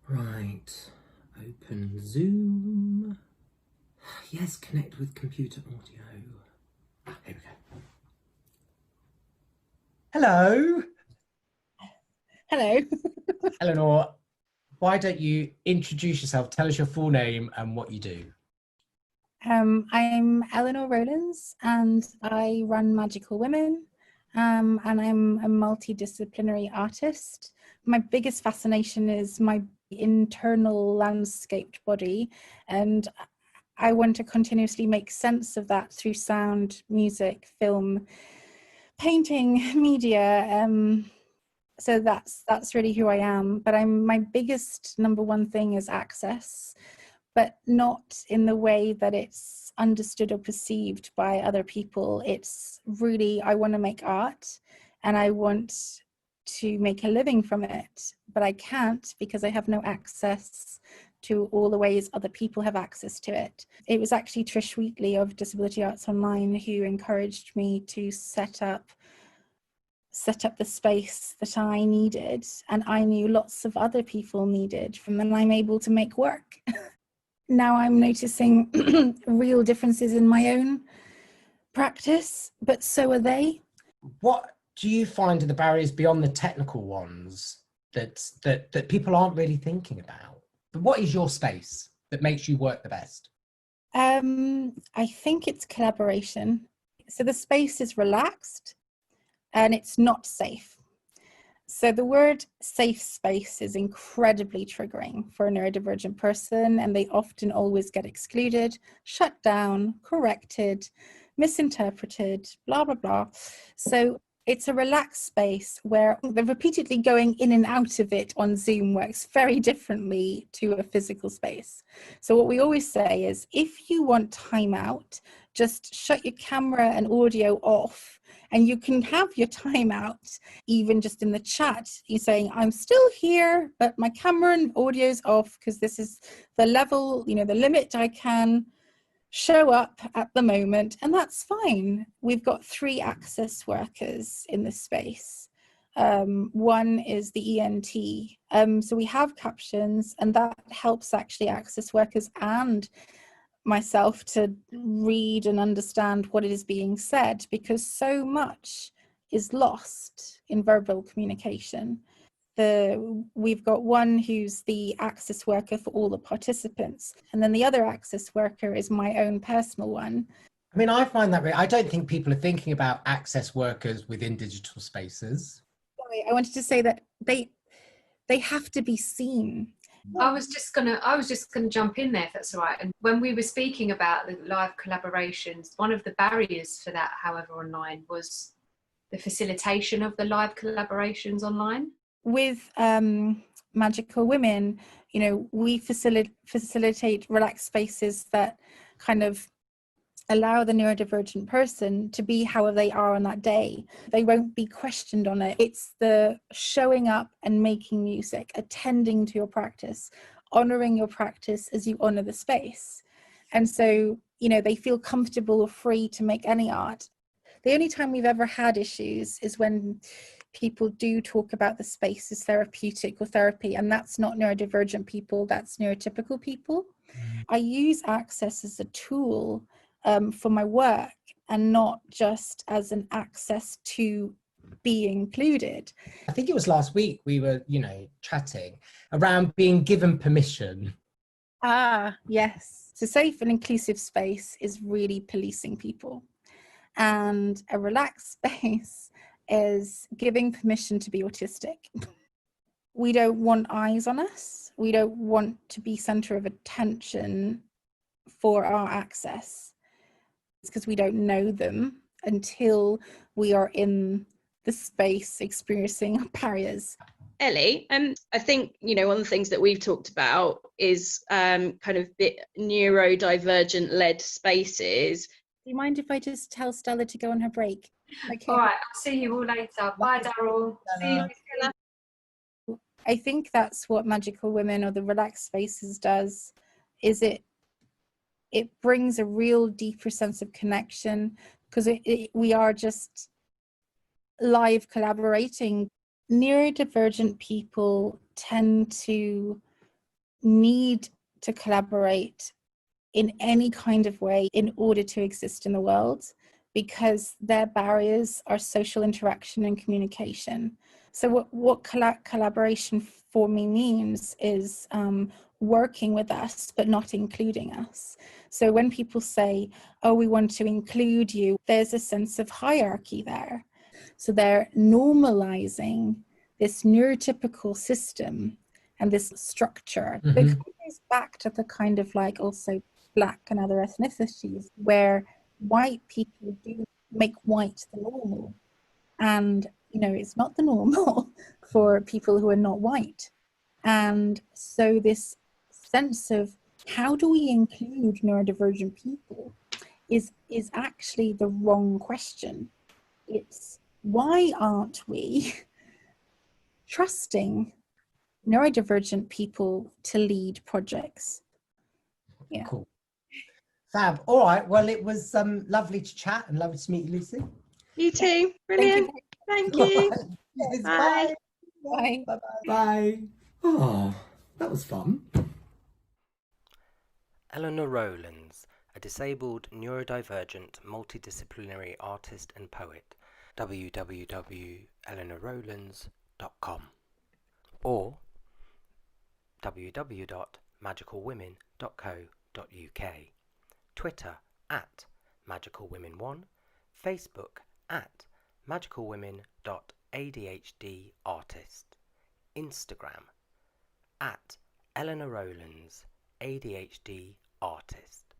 Right, open Zoom. Yes, connect with computer audio. Here we go. Hello. Hello. Elinor, why don't you introduce yourself, tell us your full name and what you do. I'm Elinor Rowlands and I run Magical Women, and I'm a multidisciplinary artist. My biggest fascination is my internal landscaped body, and I want to continuously make sense of that through sound, music, film, painting, media. So that's really who I am. But my biggest number one thing is access, but not in the way that it's understood or perceived by other people. It's really, I want to make art and I want to make a living from it, but I can't because I have no access to all the ways other people have access to it. It was actually Trish Wheatley of Disability Arts Online who encouraged me to set up the space that I needed, and I knew lots of other people needed, and then I'm able to make work. Now I'm noticing real differences in my own practice, but so are they. What do you find are the barriers beyond the technical ones that people aren't really thinking about? But what is your space that makes you work the best? I think it's collaboration. So the space is relaxed and it's not safe. So the word safe space is incredibly triggering for a neurodivergent person, and they often always get excluded, shut down, corrected, misinterpreted, blah, blah, blah. So it's a relaxed space where the repeatedly going in and out of it on Zoom works very differently to a physical space. So what we always say is, if you want time out, just shut your camera and audio off, and you can have your time out, even just in the chat. You're saying, I'm still here, but my camera and audio's off because this is the level, the limit I can show up at the moment, and that's fine. We've got 3 access workers in this space. One is the ENT. So we have captions, and that helps actually access workers and myself to read and understand what is being said, because so much is lost in verbal communication. We've got one who's the access worker for all the participants, and then the other access worker is my own personal one. I mean, I find that I don't think people are thinking about access workers within digital spaces. Sorry, I wanted to say that they have to be seen. I was just gonna jump in there, if that's all right. And when we were speaking about the live collaborations, one of the barriers for that, however, online, was the facilitation of the live collaborations online. With Magical Women, we facilitate relaxed spaces that kind of allow the neurodivergent person to be how they are on that day. They won't be questioned on it. It's the showing up and making music, attending to your practice, honoring your practice as you honor the space. And so, they feel comfortable or free to make any art. The only time we've ever had issues is when people do talk about the space as therapeutic or therapy, and that's not neurodivergent people, that's neurotypical people. I use access as a tool for my work, and not just as an access to be included. I think it was last week we were, chatting around being given permission. Yes. So safe and inclusive space is really policing people. And a relaxed space is giving permission to be autistic. We don't want eyes on us. We don't want to be center of attention for our access. It's because we don't know them until we are in the space experiencing barriers. Ellie, I think, one of the things that we've talked about is kind of bit neurodivergent led spaces. Do you mind if I just tell Stella to go on her break? Okay. All right, I'll see you all later. Bye, Daryl. See you later. I think that's what Magical Women or the relaxed spaces does, is it brings a real deeper sense of connection, because we are just live collaborating. Neurodivergent people tend to need to collaborate in any kind of way in order to exist in the world, because their barriers are social interaction and communication. So what collaboration for me means is working with us, but not including us. So when people say, oh, we want to include you, there's a sense of hierarchy there. So they're normalizing this neurotypical system and this structure. Mhm. It goes back to the kind of like also Black and other ethnicities where white people do make white the normal. And, you know, it's not the normal for people who are not white. And so this sense of how do we include neurodivergent people is actually the wrong question. It's why aren't we trusting neurodivergent people to lead projects? Yeah. Cool. Fab. All right. Well, it was lovely to chat and lovely to meet you, Lucy. You too. Brilliant. Thank you. Yes, Bye. Bye. Bye. Bye. Oh, that was fun. Elinor Rowlands, a disabled neurodivergent multidisciplinary artist and poet. www.elinorrowlands.com or www.magicalwomen.co.uk. Twitter @magicalwomen1, Facebook @magicalwomen.adhdartist, Instagram @Elinor Rowlands ADHD artist.